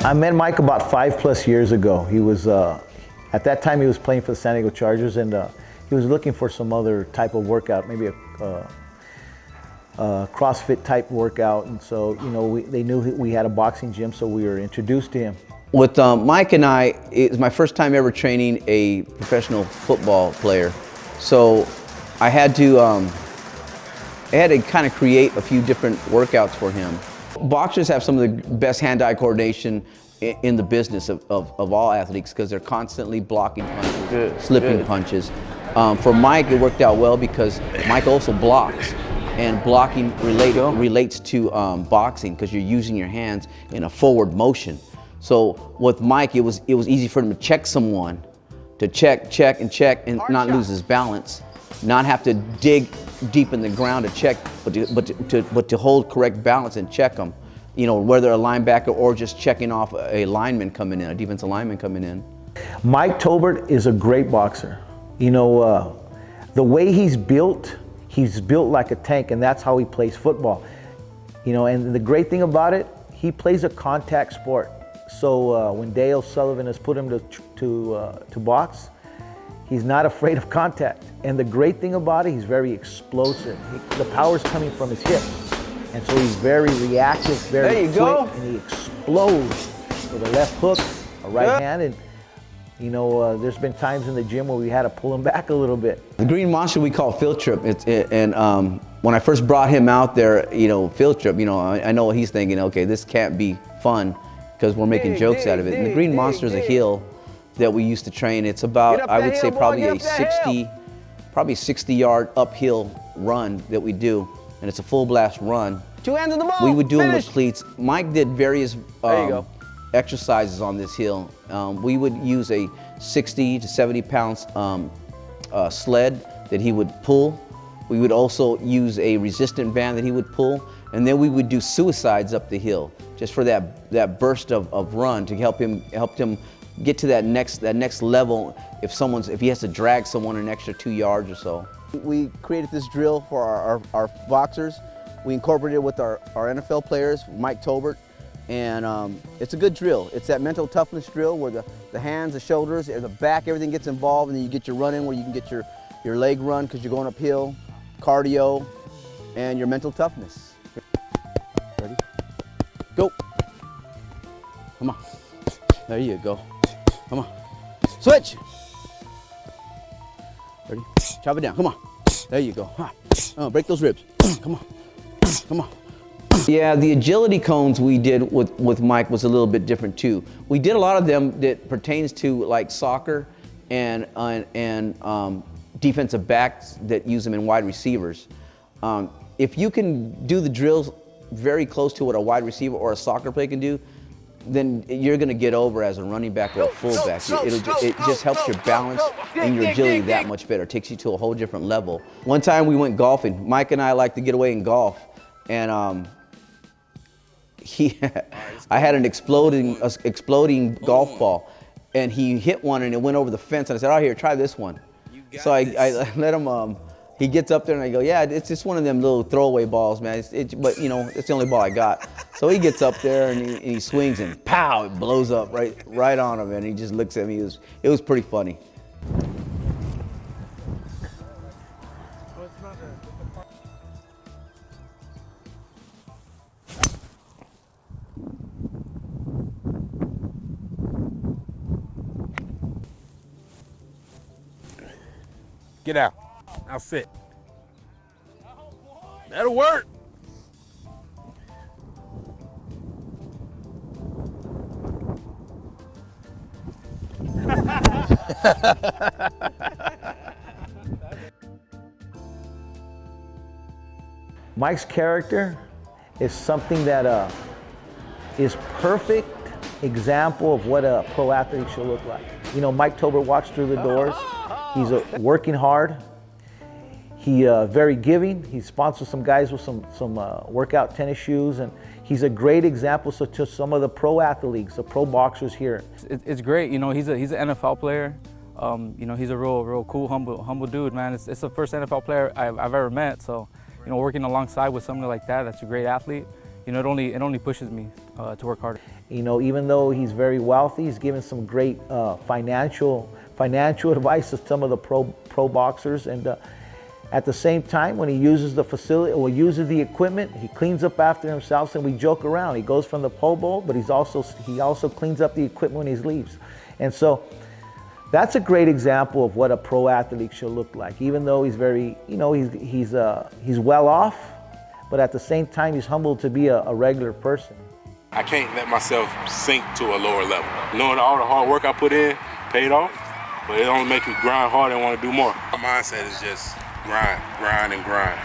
I met Mike about 5+ years ago. He was, at that time he was playing for the San Diego Chargers, and he was looking for some other type of workout, maybe a CrossFit type workout. And so, you know, they knew we had a boxing gym, so we were introduced to him. With Mike and I, it was my first time ever training a professional football player. So I had to kind of create a few different workouts for him. Boxers have some of the best hand-eye coordination in the business of all athletes, because they're constantly blocking punches, slipping punches. For Mike, it worked out well because Mike also blocks, and blocking relates to boxing, because you're using your hands in a forward motion. So with Mike, it was easy for him to check someone, to check and not lose his balance, not have to dig deep in the ground to check, but to hold correct balance and check them. You know, whether a linebacker or just checking off a lineman coming in, a defensive lineman coming in. Mike Tolbert is a great boxer. You know, the way he's built like a tank, and that's how he plays football. You know, and the great thing about it, he plays a contact sport. So when Dale Soliven has put him to box, he's not afraid of contact. And the great thing about it, he's very explosive. The power's coming from his hips. And so he's very reactive, very quick, and he explodes with a left hook, a right hand. And you know, there's been times in the gym where we had to pull him back a little bit. The Green Monster we call Field Trip. When I first brought him out there, you know, Field Trip, you know, I know what he's thinking, okay, this can't be fun because we're making jokes out of it. And the Green Monster is a hill that we used to train. It's about, I would say, probably a 60-yard uphill run that we do. And it's a full blast run. 2 hands on the ball. We would do them with cleats. Mike did various exercises on this hill. We would use a 60 to 70 pounds sled that he would pull. We would also use a resistant band that he would pull. And then we would do suicides up the hill, just for that burst of run, to help him get to that next level if he has to drag someone an extra 2 yards or so. We created this drill for our boxers. We incorporated it with our NFL players, Mike Tolbert, and it's a good drill. It's that mental toughness drill where the hands, the shoulders, the back, everything gets involved, and then you get your run in where you can get your leg run because you're going uphill, cardio, and your mental toughness. Ready? Go. Come on. There you go. Come on. Switch. Ready? Chop it down. Come on. There you go. Break those ribs. Come on. Come on. Yeah, the agility cones we did with Mike was a little bit different too. We did a lot of them that pertains to like soccer and defensive backs that use them in wide receivers. If you can do the drills very close to what a wide receiver or a soccer player can do, then you're going to get over as a running back or a fullback. It just helps your balance and your agility that much better. It takes you to a whole different level. One time we went golfing. Mike and I like to get away and golf, and I had an exploding golf ball, and he hit one and it went over the fence. And I said, "Oh, here, try this one." So I let him. He gets up there and I go, "Yeah, it's just one of them little throwaway balls, man. But you know, it's the only ball I got." So he gets up there and he swings and pow, it blows up right on him, and he just looks at me. It was pretty funny. Get out. Now sit. That'll work. Mike's character is something that is perfect example of what a pro athlete should look like. You know, Mike Tolbert walks through the doors. He's working hard. He very giving. He sponsors some guys with some workout tennis shoes, and he's a great example to some of the pro athletes, the pro boxers here. It's great. You know, he's an NFL player. You know, he's a real cool, humble dude, man. It's the first NFL player I've ever met. So, you know, working alongside with somebody like that, that's a great athlete. you know, it only pushes me to work harder. You know, even though he's very wealthy, he's given some great financial advice to some of the pro boxers, and at the same time, when he uses the facility or uses the equipment, he cleans up after himself, and we joke around. He goes from the pole vault, but he also cleans up the equipment when he leaves. And so that's a great example of what a pro athlete should look like. Even though he's very, you know, he's well off, but at the same time, he's humbled to be a regular person. I can't let myself sink to a lower level. Knowing all the hard work I put in paid off, but it only makes me grind harder and want to do more. My mindset is just grind, grind, and grind.